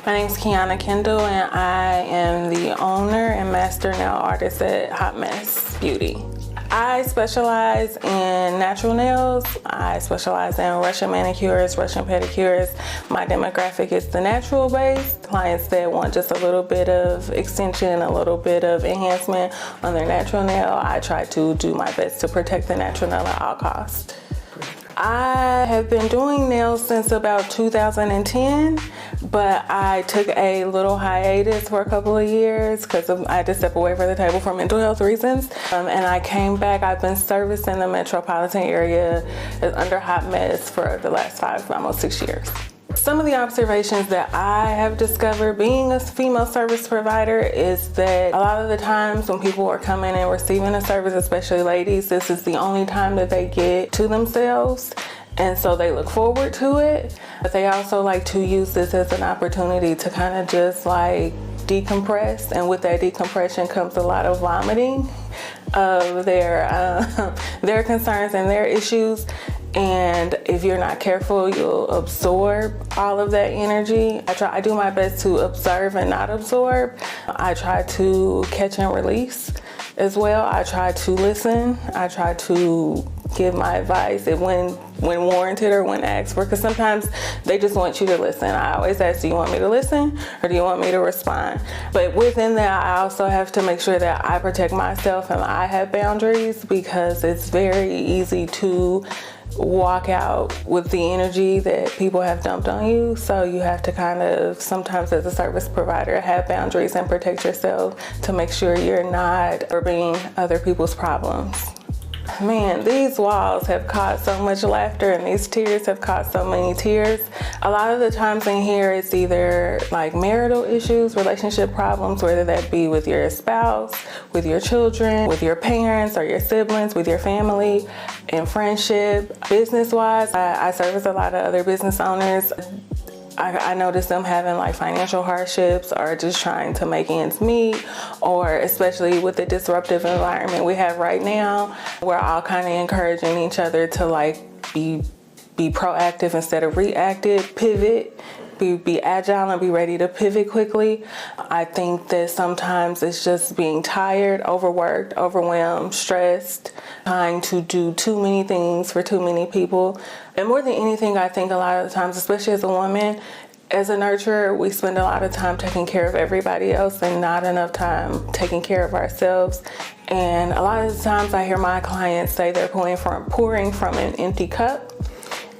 My name is Keona Kindle, and I am the owner and master nail artist at Haute Mess Beauty. I specialize in natural nails. I specialize in Russian manicures, Russian pedicures. My demographic is the natural base, clients that want just a little bit of extension, a little bit of enhancement on their natural nail. I try to do my best to protect the natural nail at all costs. I have been doing nails since about 2010, but I took a little hiatus for a couple of years because I had to step away from the table for mental health reasons. And I came back. I've been servicing the metropolitan area under Haute Mess for the last almost 6 years. Some of the observations that I have discovered being a female service provider is that a lot of the times when people are coming and receiving a service, especially ladies, this is the only time that they get to themselves. And so they look forward to it, but they also like to use this as an opportunity to kind of just like decompress. And with that decompression comes a lot of vomiting of their concerns and their issues. And if you're not careful, you'll absorb all of that energy. I do my best to observe and not absorb. I try to catch and release as well. I try to listen. I try to give my advice when warranted or when asked for, because sometimes they just want you to listen. I always ask, do you want me to listen or do you want me to respond? But within that, I also have to make sure that I protect myself and I have boundaries, because it's very easy to walk out with the energy that people have dumped on you. So you have to kind of, sometimes as a service provider, have boundaries and protect yourself to make sure you're not being other people's problems. Man, these walls have caused so much laughter and these tears have caused so many tears. A lot of the times in here it's either like marital issues, relationship problems, whether that be with your spouse, with your children, with your parents or your siblings, with your family, and friendship. Business-wise, I service a lot of other business owners. I notice them having like financial hardships or just trying to make ends meet, or especially with the disruptive environment we have right now, we're all kind of encouraging each other to like be proactive instead of reactive, pivot, be agile and be ready to pivot quickly. I think that sometimes it's just being tired, overworked, overwhelmed, stressed, trying to do too many things for too many people. And more than anything, I think a lot of the times, especially as a woman, as a nurturer, we spend a lot of time taking care of everybody else and not enough time taking care of ourselves. And a lot of the times I hear my clients say they're pouring from an empty cup.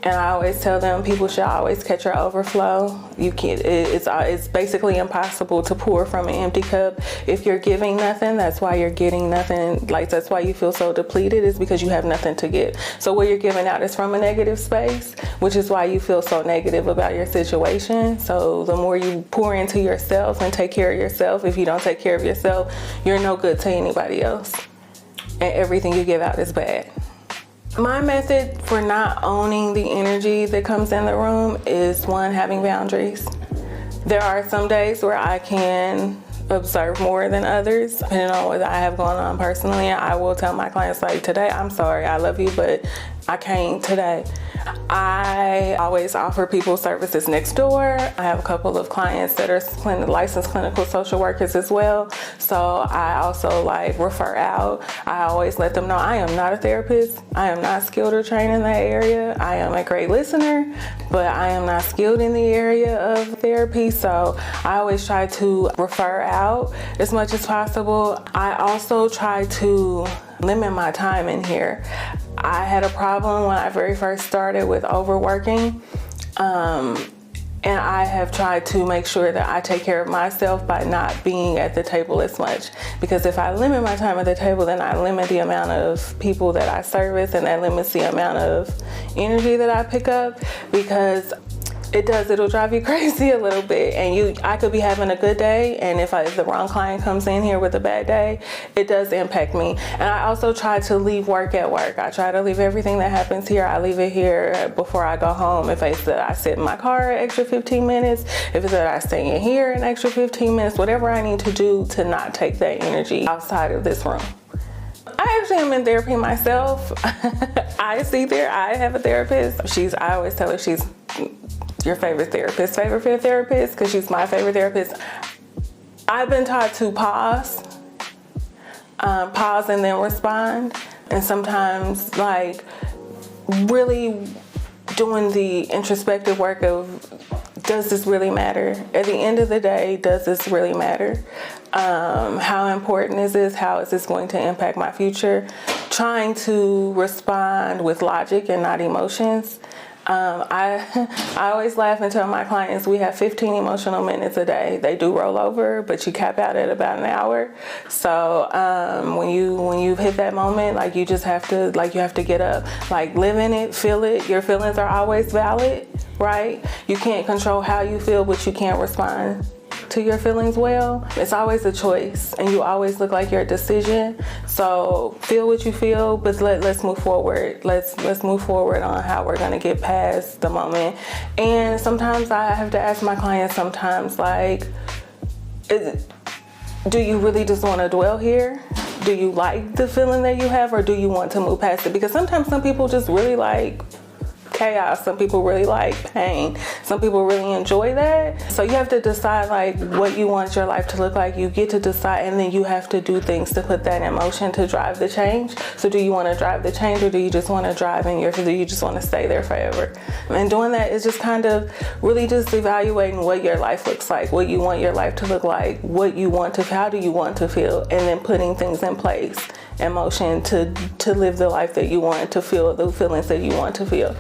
And I always tell them people should always catch your overflow. You can't. It's basically impossible to pour from an empty cup. If you're giving nothing, that's why you're getting nothing. Like, that's why you feel so depleted, is because you have nothing to give. So what you're giving out is from a negative space, which is why you feel so negative about your situation. So the more you pour into yourself and take care of yourself, if you don't take care of yourself, you're no good to anybody else. And everything you give out is bad. My method for not owning the energy that comes in the room is, one, having boundaries. There are some days where I can observe more than others, depending on what I have going on personally. I will tell my clients, like, today, I'm sorry, I love you, but I can't today. I always offer people services next door. I have a couple of clients that are licensed clinical social workers as well. So I also like refer out. I always let them know I am not a therapist. I am not skilled or trained in that area. I am a great listener, but I am not skilled in the area of therapy. So I always try to refer out as much as possible. I also try to limit my time in here. I had a problem when I very first started with overworking, and I have tried to make sure that I take care of myself by not being at the table as much. Because if I limit my time at the table, then I limit the amount of people that I service, and that limits the amount of energy that I pick up, because it'll drive you crazy a little bit. And I could be having a good day, and if the wrong client comes in here with a bad day, it does impact me. And I also try to leave work at work. I try to leave everything that happens here, I leave it here before I go home. If it's that I sit in my car an extra 15 minutes, if it's that I stay in here an extra 15 minutes, whatever I need to do to not take that energy outside of this room. I actually am in therapy myself. I have a therapist. I always tell her she's your favorite therapist because she's my favorite therapist. I've been taught to pause and then respond. And sometimes like really doing the introspective work of, does this really matter? At the end of the day, does this really matter? How important is this? How is this going to impact my future? Trying to respond with logic and not emotions. I always laugh and tell my clients we have 15 emotional minutes a day. They do roll over, but you cap out at about an hour. So when you hit that moment, like you just have to get up, like live in it, feel it. Your feelings are always valid, right? You can't control how you feel, but you can't respond to your feelings well. It's always a choice, and you always look like your decision. So feel what you feel, but let's move forward. Let's move forward on how we're gonna get past the moment. And sometimes I have to ask my clients sometimes, like, do you really just want to dwell here? Do you like the feeling that you have, or do you want to move past it? Because sometimes some people just really like chaos. Some people really like pain. Some people really enjoy that. So you have to decide like what you want your life to look like. You get to decide, and then you have to do things to put that in motion to drive the change. So do you want to drive the change, or do you just want to drive in do you just want to stay there forever? And doing that is just kind of really just evaluating what your life looks like, what you want your life to look like, how do you want to feel, and then putting things in place in motion to live the life that you want to feel, the feelings that you want to feel.